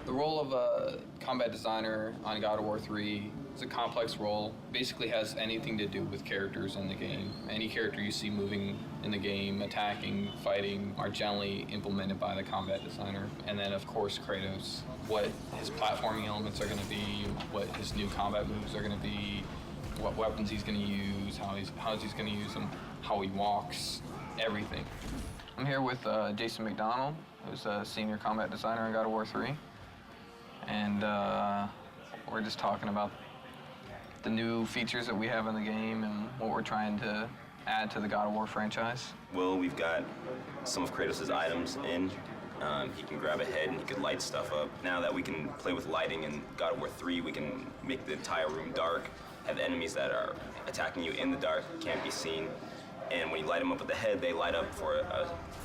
The role of a combat designer on God of War 3 is a complex role. Basically has anything to do with characters in the game. Any character you see moving in the game, attacking, fighting, are generally implemented by the combat designer. And then, of course, Kratos. What his platforming elements are going to be, what his new combat moves are going to be, what weapons he's going to use, how he's going to use them, how he walks, everything. I'm here with Jason McDonald, who's a senior combat designer on God of War 3. And we're just talking about the new features that we have in the game and what we're trying to add to the God of War franchise. Well, we've got some of Kratos' items in. He can grab a head and he can light stuff up. Now that we can play with lighting in God of War 3, we can make the entire room dark, have enemies that are attacking you in the dark, can't be seen. And when you light them up with the head, they light up for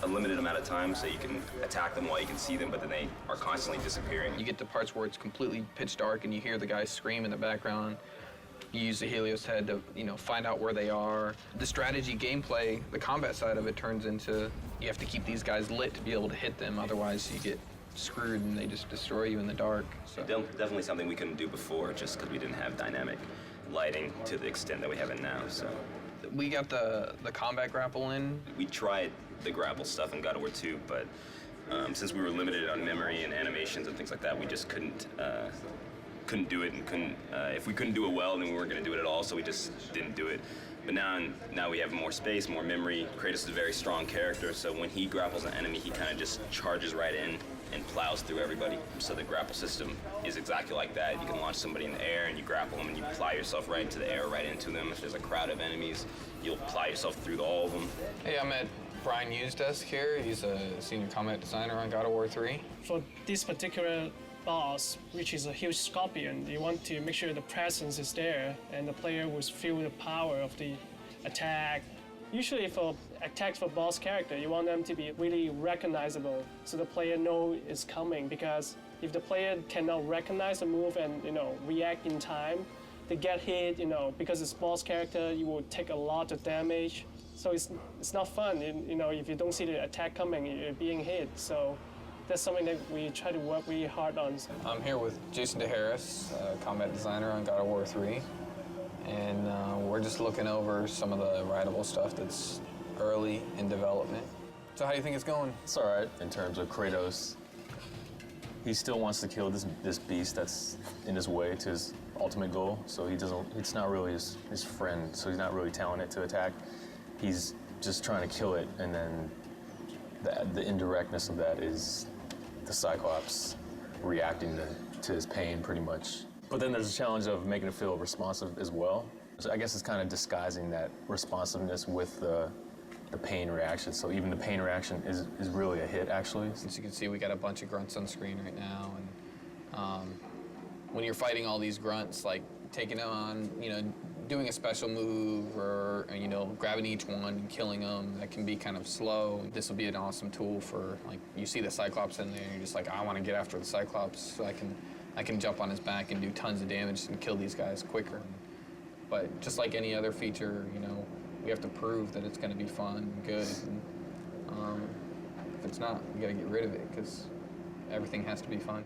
a limited amount of time, so you can attack them while you can see them, but then they are constantly disappearing. You get to parts where it's completely pitch dark and you hear the guys scream in the background. You use the Helios head to, find out where they are. The strategy gameplay, the combat side of it turns into, you have to keep these guys lit to be able to hit them, otherwise you get screwed and they just destroy you in the dark. So. Definitely something we couldn't do before, just because we didn't have dynamic lighting to the extent that we have it now, so. We got the combat grapple in. We tried the grapple stuff in God of War 2, but since we were limited on memory and animations and things like that, we just couldn't do it, and if we couldn't do it well, then we weren't going to do it at all, so we just didn't do it. But now we have more space, more memory. Kratos is a very strong character, so when he grapples an enemy, he kind of just charges right in and plows through everybody. So the grapple system is exactly like that. You can launch somebody in the air and you grapple them and you plow yourself right into the air, right into them. If there's a crowd of enemies, you'll plow yourself through all of them. Hey, I'm at Brian Yu's desk here. He's a senior combat designer on God of War 3. For this particular boss, which is a huge scorpion, you want to make sure the presence is there and the player will feel the power of the attack. Usually for attacks for boss character, you want them to be really recognizable so the player knows it's coming, because if the player cannot recognize the move and react in time, they get hit, because it's boss character, you will take a lot of damage. So it's not fun, if you don't see the attack coming, you're being hit. So that's something that we try to work really hard on. I'm here with Jason DeHarris, combat designer on God of War 3. And we're just looking over some of the writable stuff that's early in development. So how do you think it's going? It's all right in terms of Kratos. He still wants to kill this beast that's in his way to his ultimate goal. So it's not really his friend, so he's not really telling it to attack. He's just trying to kill it, and then the indirectness of that is the Cyclops reacting to his pain pretty much. But then there's a challenge of making it feel responsive as well. So I guess it's kind of disguising that responsiveness with the pain reaction. So even the pain reaction is really a hit, actually. As you can see, we got a bunch of grunts on screen right now. And when you're fighting all these grunts, like taking them on, doing a special move or, grabbing each one and killing them, that can be kind of slow. This will be an awesome tool for, you see the Cyclops in there, and you're just like, I want to get after the Cyclops so I can jump on his back and do tons of damage and kill these guys quicker. But just like any other feature, we have to prove that it's going to be fun and good. And, if it's not, we got to get rid of it, because everything has to be fun.